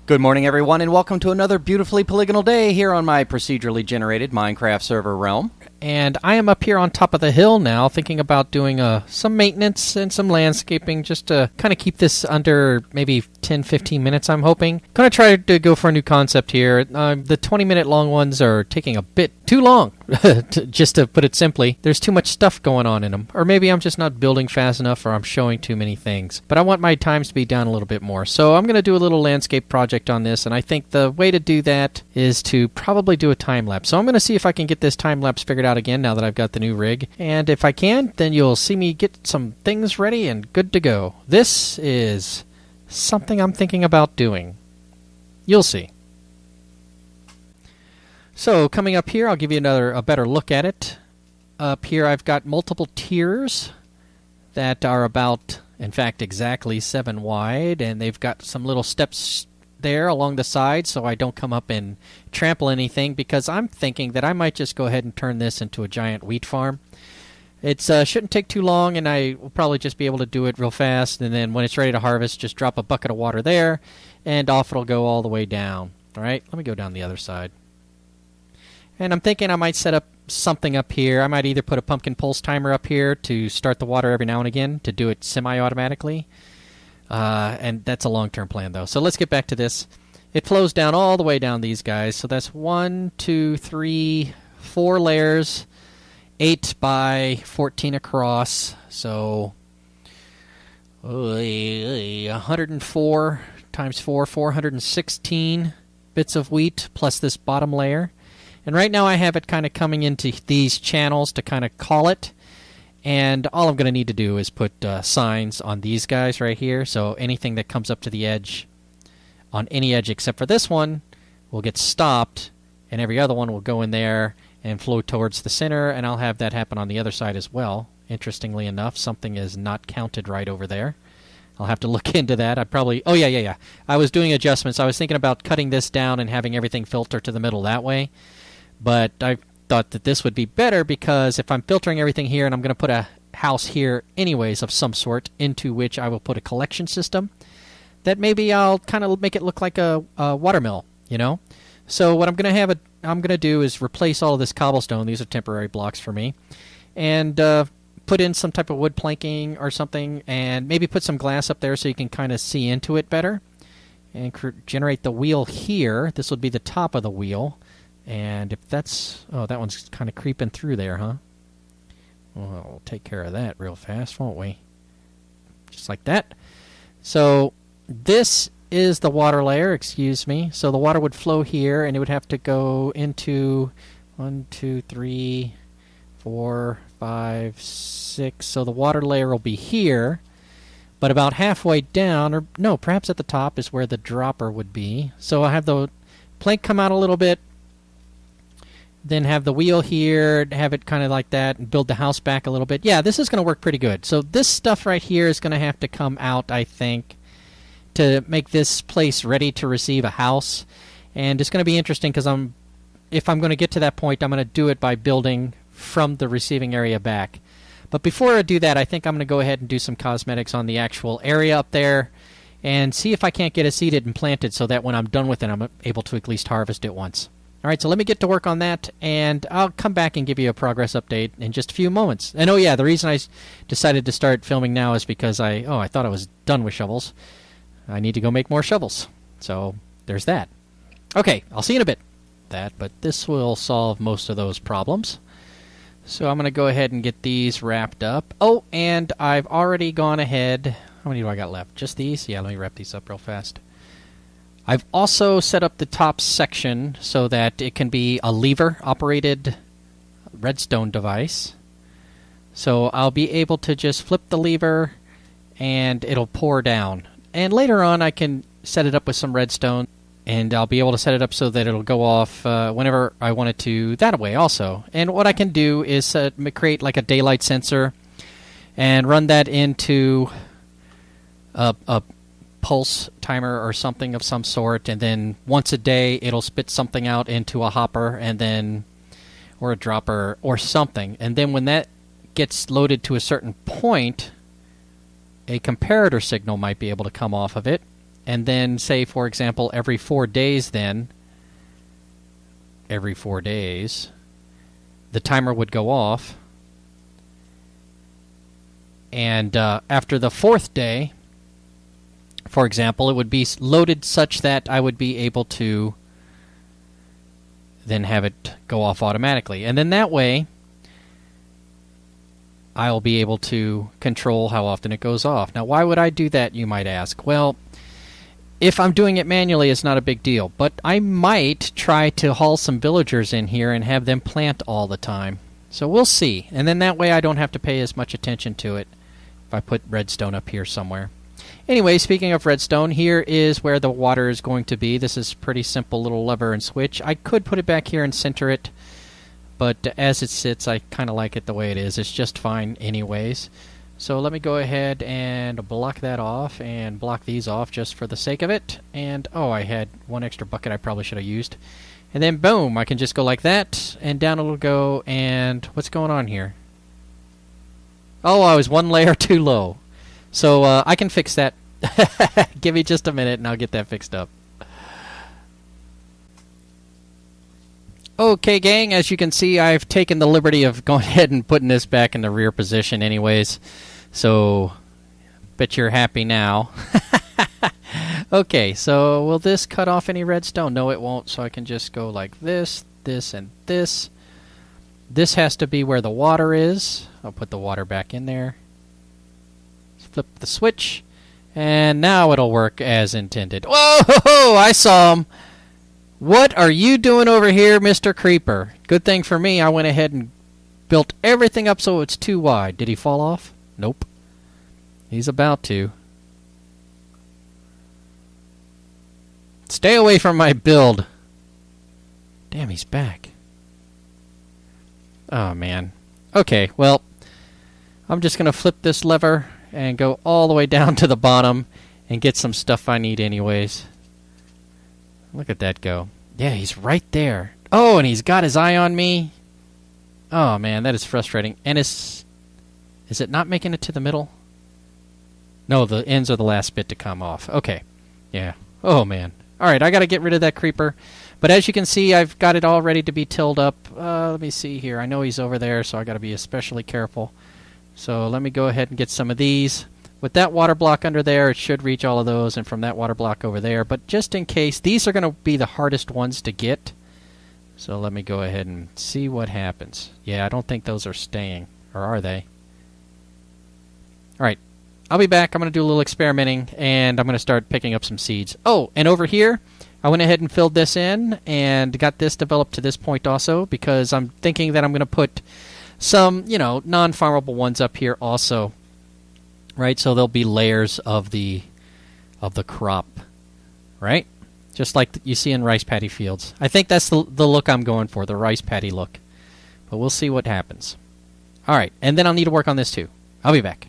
Good morning, everyone, and welcome to another beautifully polygonal day here on my procedurally generated Minecraft server realm. And I am up here on top of the hill now, thinking about doing some maintenance and some landscaping just to kind of keep this under maybe 10-15 minutes, I'm hoping. Going to try to go for a new concept here. The 20-minute long ones are taking a bit too long, just to put it simply. There's too much stuff going on in them. Or maybe I'm just not building fast enough, or I'm showing too many things. But I want my times to be down a little bit more. So I'm going to do a little landscape project on this, and I think the way to do that is to probably do a time-lapse. So I'm going to see if I can get this time-lapse figured out again now that I've got the new rig. And if I can, then you'll see me get some things ready and good to go. This is something I'm thinking about doing. You'll see. So coming up here, I'll give you a better look at it. Up here I've got multiple tiers that are about, in fact, exactly 7 wide, and they've got some little steps there along the side so I don't come up and trample anything, because I'm thinking that I might just go ahead and turn this into a giant wheat farm. It shouldn't take too long, and I will probably just be able to do it real fast, and then when it's ready to harvest, just drop a bucket of water there, and off it'll go all the way down. Alright, let me go down the other side. And I'm thinking I might set up something up here. I might either put a pumpkin pulse timer up here to start the water every now and again to do it semi-automatically. And that's a long-term plan, though. So let's get back to this. It flows down all the way down these guys. So that's 1, 2, 3, 4 layers, 8 by 14 across. So 104 times 4, 416 bits of wheat plus this bottom layer. And right now I have it kind of coming into these channels to kind of call it. And all I'm going to need to do is put signs on these guys right here. So anything that comes up to the edge, on any edge except for this one, will get stopped. And every other one will go in there and flow towards the center. And I'll have that happen on the other side as well. Interestingly enough, something is not counted right over there. I'll have to look into that. I probably... Oh, yeah. I was doing adjustments. I was thinking about cutting this down and having everything filter to the middle that way. But I thought that this would be better, because if I'm filtering everything here and I'm going to put a house here anyways of some sort into which I will put a collection system, that maybe I'll kind of make it look like a watermill, you know? So what I'm going to do is replace all of this cobblestone. These are temporary blocks for me. And put in some type of wood planking or something, and maybe put some glass up there so you can kind of see into it better. And generate the wheel here. This would be the top of the wheel. And if that's... Oh, that one's kind of creeping through there, huh? Well, we'll take care of that real fast, won't we? Just like that. So this is the water layer, excuse me. So the water would flow here, and it would have to go into 1, 2, 3, 4, 5, 6. So the water layer will be here. But about halfway down, or no, perhaps at the top is where the dropper would be. So I'll have the plank come out a little bit, then have the wheel here, have it kind of like that, and build the house back a little bit. Yeah, this is going to work pretty good. So this stuff right here is going to have to come out, I think, to make this place ready to receive a house. And it's going to be interesting, because if I'm going to get to that point, I'm going to do it by building from the receiving area back. But before I do that, I think I'm going to go ahead and do some cosmetics on the actual area up there and see if I can't get it seeded and planted so that when I'm done with it, I'm able to at least harvest it once. All right, so let me get to work on that, and I'll come back and give you a progress update in just a few moments. And oh yeah, the reason I decided to start filming now is because I thought I was done with shovels. I need to go make more shovels. So there's that. Okay, I'll see you in a bit. But this will solve most of those problems. So I'm going to go ahead and get these wrapped up. Oh, and I've already gone ahead. How many do I got left? Just these? Yeah, let me wrap these up real fast. I've also set up the top section so that it can be a lever-operated redstone device. So I'll be able to just flip the lever and it'll pour down. And later on I can set it up with some redstone, and I'll be able to set it up so that it'll go off whenever I want it to that way also. And what I can do is create like a daylight sensor and run that into a pulse timer or something of some sort, and then once a day it'll spit something out into a hopper, and then or a dropper or something, and then when that gets loaded to a certain point, a comparator signal might be able to come off of it, and then say, for example, every 4 days, the timer would go off, and after the 4th day, for example, it would be loaded such that I would be able to then have it go off automatically. And then that way, I'll be able to control how often it goes off. Now, why would I do that, you might ask? Well, if I'm doing it manually, it's not a big deal. But I might try to haul some villagers in here and have them plant all the time. So we'll see. And then that way I don't have to pay as much attention to it if I put redstone up here somewhere. Anyway, speaking of redstone, here is where the water is going to be. This is pretty simple little lever and switch. I could put it back here and center it, but as it sits, I kind of like it the way it is. It's just fine anyways. So let me go ahead and block that off and block these off just for the sake of it. And, oh, I had one extra bucket I probably should have used. And then, boom, I can just go like that, and down it'll go, and what's going on here? Oh, I was one layer too low. So I can fix that. Give me just a minute and I'll get that fixed up. Okay, gang, as you can see, I've taken the liberty of going ahead and putting this back in the rear position anyways. So, bet you're happy now. Okay, so will this cut off any redstone? No, it won't, so I can just go like this, this, and this. This has to be where the water is. I'll put the water back in there. Flip the switch, and now it'll work as intended. Whoa! I saw him! What are you doing over here, Mr. Creeper? Good thing for me, I went ahead and built everything up so it's too wide. Did he fall off? Nope. He's about to. Stay away from my build. Damn, he's back. Oh, man. Okay, well, I'm just going to flip this lever and go all the way down to the bottom and get some stuff I need anyways. Look at that go. Yeah, he's right there. Oh, and he's got his eye on me. Oh, man, that is frustrating. And is it not making it to the middle? No, the ends are the last bit to come off. Okay. Yeah. Oh, man. All right, I got to get rid of that creeper. But as you can see, I've got it all ready to be tilled up. Let me see here. I know he's over there, so I got to be especially careful. So let me go ahead and get some of these. With that water block under there, it should reach all of those, and from that water block over there. But just in case, these are going to be the hardest ones to get. So let me go ahead and see what happens. Yeah, I don't think those are staying. Or are they? All right. I'll be back. I'm going to do a little experimenting, and I'm going to start picking up some seeds. Oh, and over here, I went ahead and filled this in and got this developed to this point also, because I'm thinking that I'm going to put some, non-farmable ones up here also. Right? So there'll be layers of the crop. Right? Just like you see in rice paddy fields. I think that's the look I'm going for, the rice paddy look. But we'll see what happens. All right, and then I'll need to work on this too. I'll be back.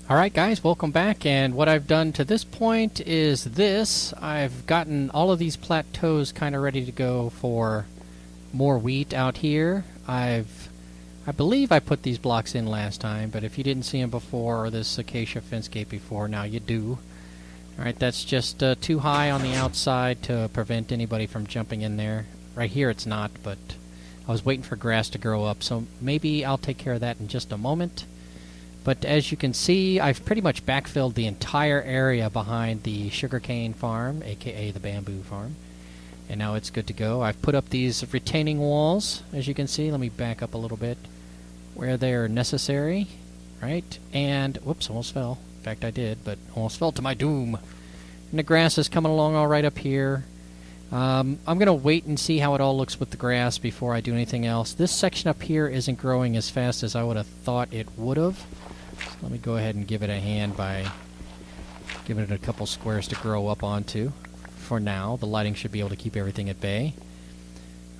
Alright guys, welcome back, and what I've done to this point is this. I've gotten all of these plateaus kind of ready to go for more wheat out here. I believe I put these blocks in last time, but if you didn't see them before, or this acacia fence gate before, now you do. Alright, that's just too high on the outside to prevent anybody from jumping in there. Right here it's not, but I was waiting for grass to grow up, so maybe I'll take care of that in just a moment. But as you can see, I've pretty much backfilled the entire area behind the sugarcane farm, aka the bamboo farm. And now it's good to go. I've put up these retaining walls, as you can see. Let me back up a little bit where they're necessary, right? And, whoops, almost fell. In fact, I did, but almost fell to my doom. And the grass is coming along all right up here. I'm going to wait and see how it all looks with the grass before I do anything else. This section up here isn't growing as fast as I would have thought it would have. So let me go ahead and give it a hand by giving it a couple squares to grow up onto. For now, the lighting should be able to keep everything at bay.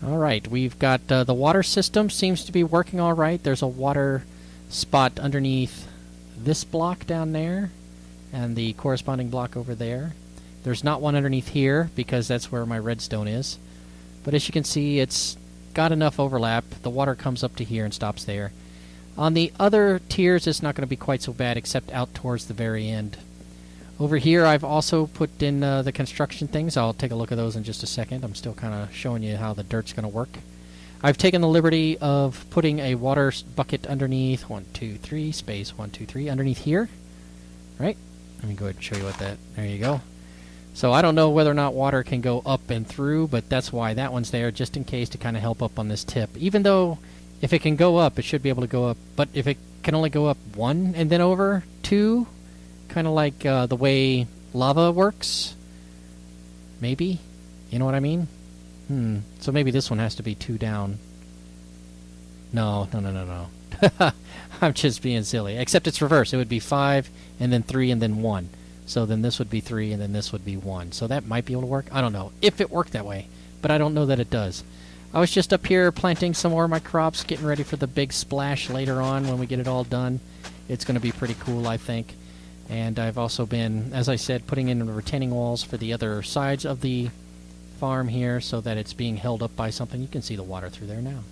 Alright, we've got the water system seems to be working alright. There's a water spot underneath this block down there and the corresponding block over there. There's not one underneath here because that's where my redstone is. But as you can see, it's got enough overlap. The water comes up to here and stops there. On the other tiers, it's not going to be quite so bad, except out towards the very end. Over here, I've also put in the construction things. I'll take a look at those in just a second. I'm still kind of showing you how the dirt's going to work. I've taken the liberty of putting a water bucket underneath 1, 2, 3, space 1, 2, 3, underneath here. Right? Let me go ahead and show you what that. There you go. So I don't know whether or not water can go up and through, but that's why that one's there, just in case to kind of help up on this tip. Even though if it can go up, it should be able to go up. But if it can only go up 1 and then over 2, kind of like the way lava works, maybe? You know what I mean? So maybe this one has to be 2 down. No. I'm just being silly. Except it's reverse. It would be 5 and then 3 and then 1. So then this would be 3 and then this would be 1. So that might be able to work. I don't know if it worked that way, but I don't know that it does. I was just up here planting some more of my crops, getting ready for the big splash later on when we get it all done. It's going to be pretty cool, I think. And I've also been, as I said, putting in the retaining walls for the other sides of the farm here so that it's being held up by something. You can see the water through there now.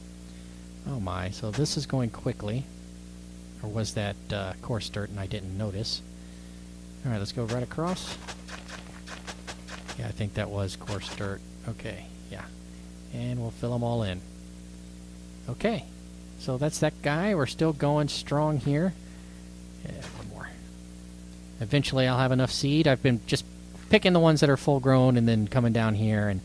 Oh my, so this is going quickly. Or was that coarse dirt and I didn't notice? Alright, let's go right across. Yeah, I think that was coarse dirt. Okay, yeah. And we'll fill them all in. Okay, so that's that guy. We're still going strong here. Yeah, one more. Eventually I'll have enough seed. I've been just picking the ones that are full grown and then coming down here and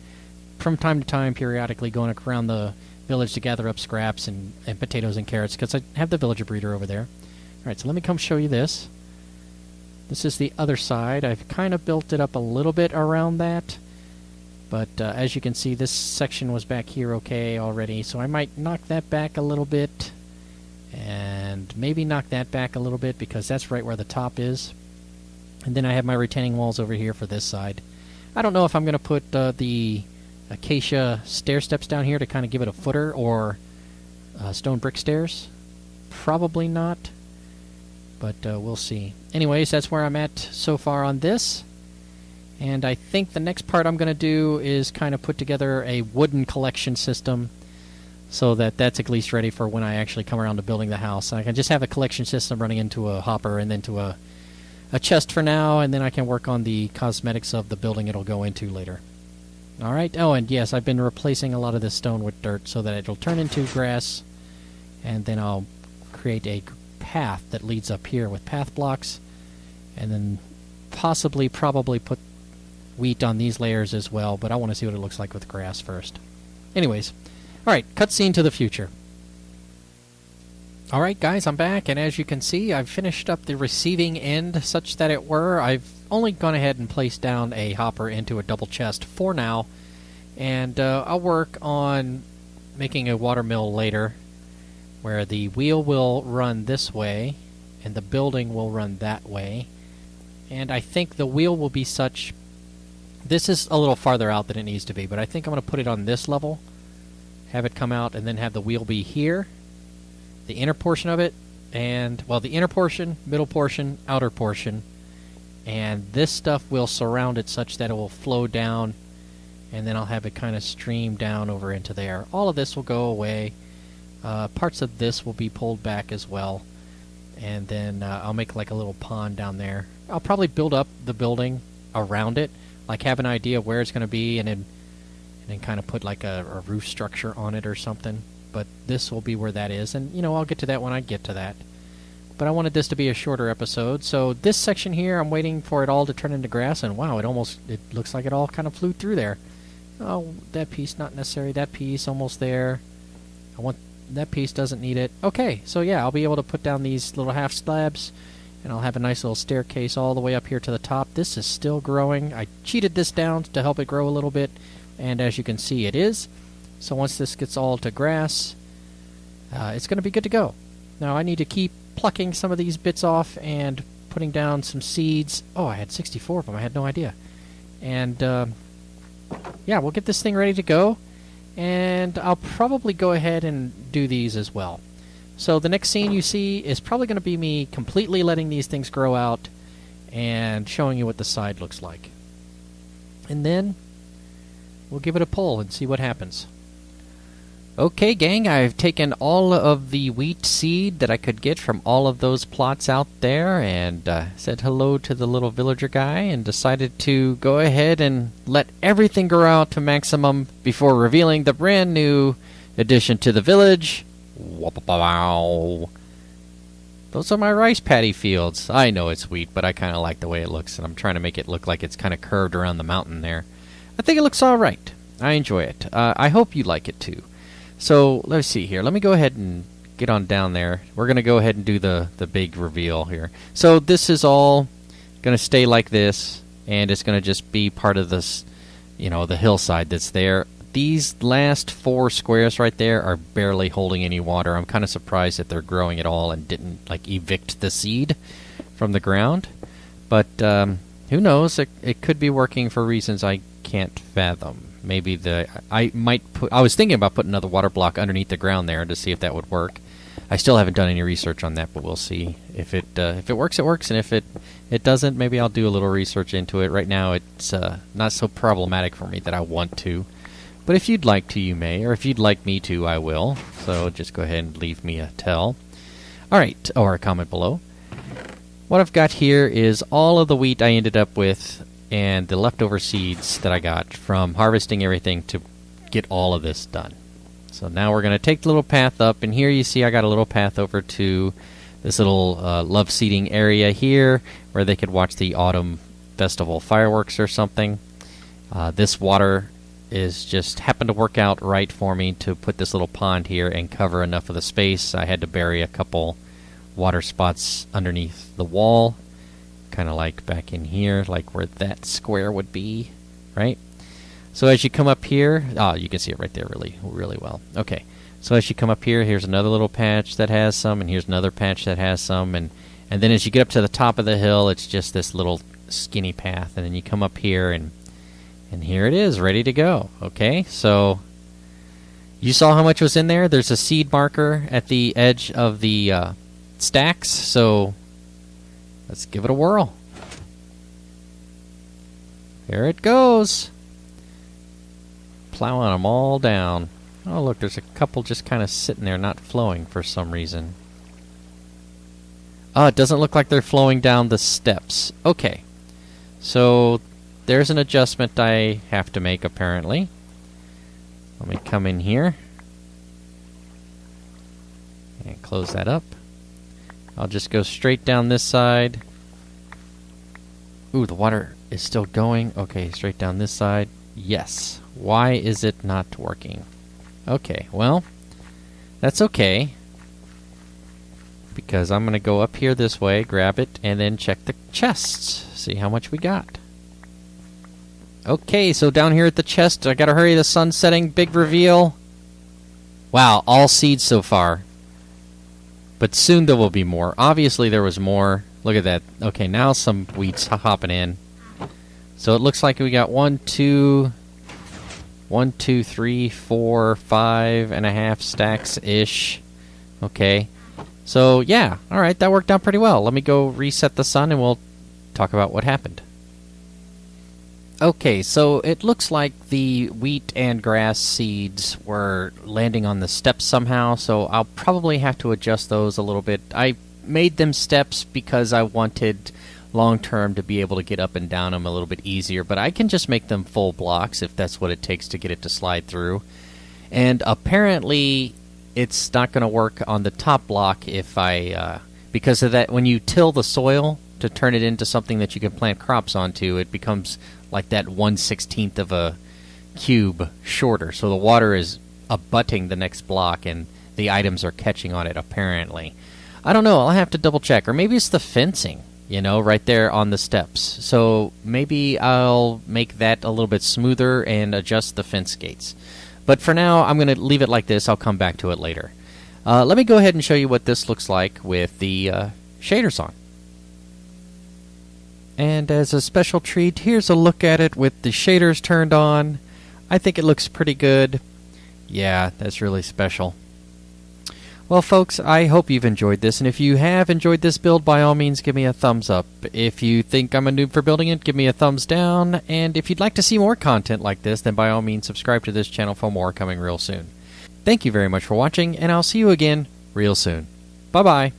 from time to time periodically going around the village to gather up scraps and potatoes and carrots because I have the villager breeder over there. Alright, so let me come show you this. This is the other side. I've kind of built it up a little bit around that. But as you can see, this section was back here okay already. So I might knock that back a little bit. And maybe knock that back a little bit because that's right where the top is. And then I have my retaining walls over here for this side. I don't know if I'm going to put the acacia stair steps down here to kind of give it a footer or stone brick stairs. Probably not. But we'll see. Anyways, that's where I'm at so far on this. And I think the next part I'm going to do is kind of put together a wooden collection system so that that's at least ready for when I actually come around to building the house. I can just have a collection system running into a hopper and then to a chest for now, and then I can work on the cosmetics of the building it'll go into later. Alright, oh, and yes, I've been replacing a lot of this stone with dirt so that it'll turn into grass, and then I'll create a path that leads up here with path blocks, and then probably put wheat on these layers as well, but I want to see what it looks like with grass first. Anyways, alright, cutscene to the future. Alright guys, I'm back, and as you can see, I've finished up the receiving end such that it were. I've only gone ahead and placed down a hopper into a double chest for now, and I'll work on making a water mill later where the wheel will run this way and the building will run that way. And I think the wheel will be such... This is a little farther out than it needs to be, but I think I'm going to put it on this level, have it come out, and then have the wheel be here, the inner portion of it, and, well, the inner portion, middle portion, outer portion, and this stuff will surround it such that it will flow down, and then I'll have it kind of stream down over into there. All of this will go away. Parts of this will be pulled back as well, and then I'll make like a little pond down there. I'll probably build up the building around it, like have an idea of where it's going to be, and then kind of put like a roof structure on it or something. But this will be where that is, and you know, I'll get to that when I get to that. But I wanted this to be a shorter episode, so this section here, I'm waiting for it all to turn into grass, and wow, it looks like it all kind of flew through there. Oh, that piece not necessary, that piece almost there. That piece doesn't need it. Okay, so yeah, I'll be able to put down these little half slabs, and I'll have a nice little staircase all the way up here to the top. This is still growing. I cheated this down to help it grow a little bit, and as you can see, it is. So once this gets all to grass, it's going to be good to go. Now I need to keep plucking some of these bits off and putting down some seeds. Oh, I had 64 of them. I had no idea. And yeah, we'll get this thing ready to go. And I'll probably go ahead and do these as well. So the next scene you see is probably going to be me completely letting these things grow out and showing you what the side looks like. And then we'll give it a pull and see what happens. Okay, gang, I've taken all of the wheat seed that I could get from all of those plots out there and said hello to the little villager guy and decided to go ahead and let everything grow out to maximum before revealing the brand new addition to the village. Wow. Those are my rice paddy fields. I know it's wheat, but I kind of like the way it looks, and I'm trying to make it look like it's kind of curved around the mountain there. I think it looks all right. I enjoy it. I hope you like it too. So, let's see here. Let me go ahead and get on down there. We're going to go ahead and do the big reveal here. So, this is all going to stay like this, and it's going to just be part of this, the hillside that's there. These last 4 squares right there are barely holding any water. I'm kind of surprised that they're growing at all and didn't, evict the seed from the ground. But, who knows? It could be working for reasons I can't fathom. Maybe I was thinking about putting another water block underneath the ground there to see if that would work. I still haven't done any research on that, but we'll see. If it works, it works, and if it doesn't, maybe I'll do a little research into it. Right now, it's not so problematic for me that I want to. But if you'd like to, you may, or if you'd like me to, I will. So just go ahead and leave me a tell. All right, or a comment below. What I've got here is all of the wheat I ended up with and the leftover seeds that I got from harvesting everything to get all of this done. So now we're going to take the little path up, and here you see I got a little path over to this little love seating area here where they could watch the autumn festival fireworks or something. This water is just happened to work out right for me to put this little pond here and cover enough of the space. I had to bury a couple water spots underneath the wall, kind of like back in here, like where that square would be, right? So as you come up here, you can see it right there really, really well. Okay, so as you come up here, here's another little patch that has some, and here's another patch that has some, and then as you get up to the top of the hill, it's just this little skinny path, and then you come up here, and here it is, ready to go. Okay, so you saw how much was in there? There's a seed marker at the edge of the stacks, so let's give it a whirl. Here it goes. Plowing them all down. Oh, look, there's a couple just kind of sitting there not flowing for some reason. Oh, it doesn't look like they're flowing down the steps. Okay, so there's an adjustment I have to make, apparently. Let me come in here and close that up. I'll just go straight down this side. Ooh, the water is still going. Okay, straight down this side. Yes. Why is it not working? Okay, well, that's okay. Because I'm going to go up here this way, grab it, and then check the chests. See how much we got. Okay, so down here at the chest, I gotta hurry, the sun's setting, big reveal. Wow, all seeds so far. But soon there will be more. Obviously there was more. Look at that. Okay, now some wheat's hopping in. So it looks like we got 1, 2, 3, 4, 5.5 stacks-ish. Okay. So, yeah. Alright, that worked out pretty well. Let me go reset the sun and we'll talk about what happened. Okay, so it looks like the wheat and grass seeds were landing on the steps somehow, so I'll probably have to adjust those a little bit. I made them steps because I wanted long-term to be able to get up and down them a little bit easier, but I can just make them full blocks if that's what it takes to get it to slide through. And apparently it's not going to work on the top block if because of that, when you till the soil to turn it into something that you can plant crops onto, it becomes like that 1/16 of a cube shorter. So the water is abutting the next block, and the items are catching on it, apparently. I don't know. I'll have to double check. Or maybe it's the fencing, right there on the steps. So maybe I'll make that a little bit smoother and adjust the fence gates. But for now, I'm going to leave it like this. I'll come back to it later. Let me go ahead and show you what this looks like with the shaders on. And as a special treat, here's a look at it with the shaders turned on. I think it looks pretty good. Yeah, that's really special. Well, folks, I hope you've enjoyed this, and if you have enjoyed this build, by all means, give me a thumbs up. If you think I'm a noob for building it, give me a thumbs down, and if you'd like to see more content like this, then by all means, subscribe to this channel for more coming real soon. Thank you very much for watching, and I'll see you again real soon. Bye-bye.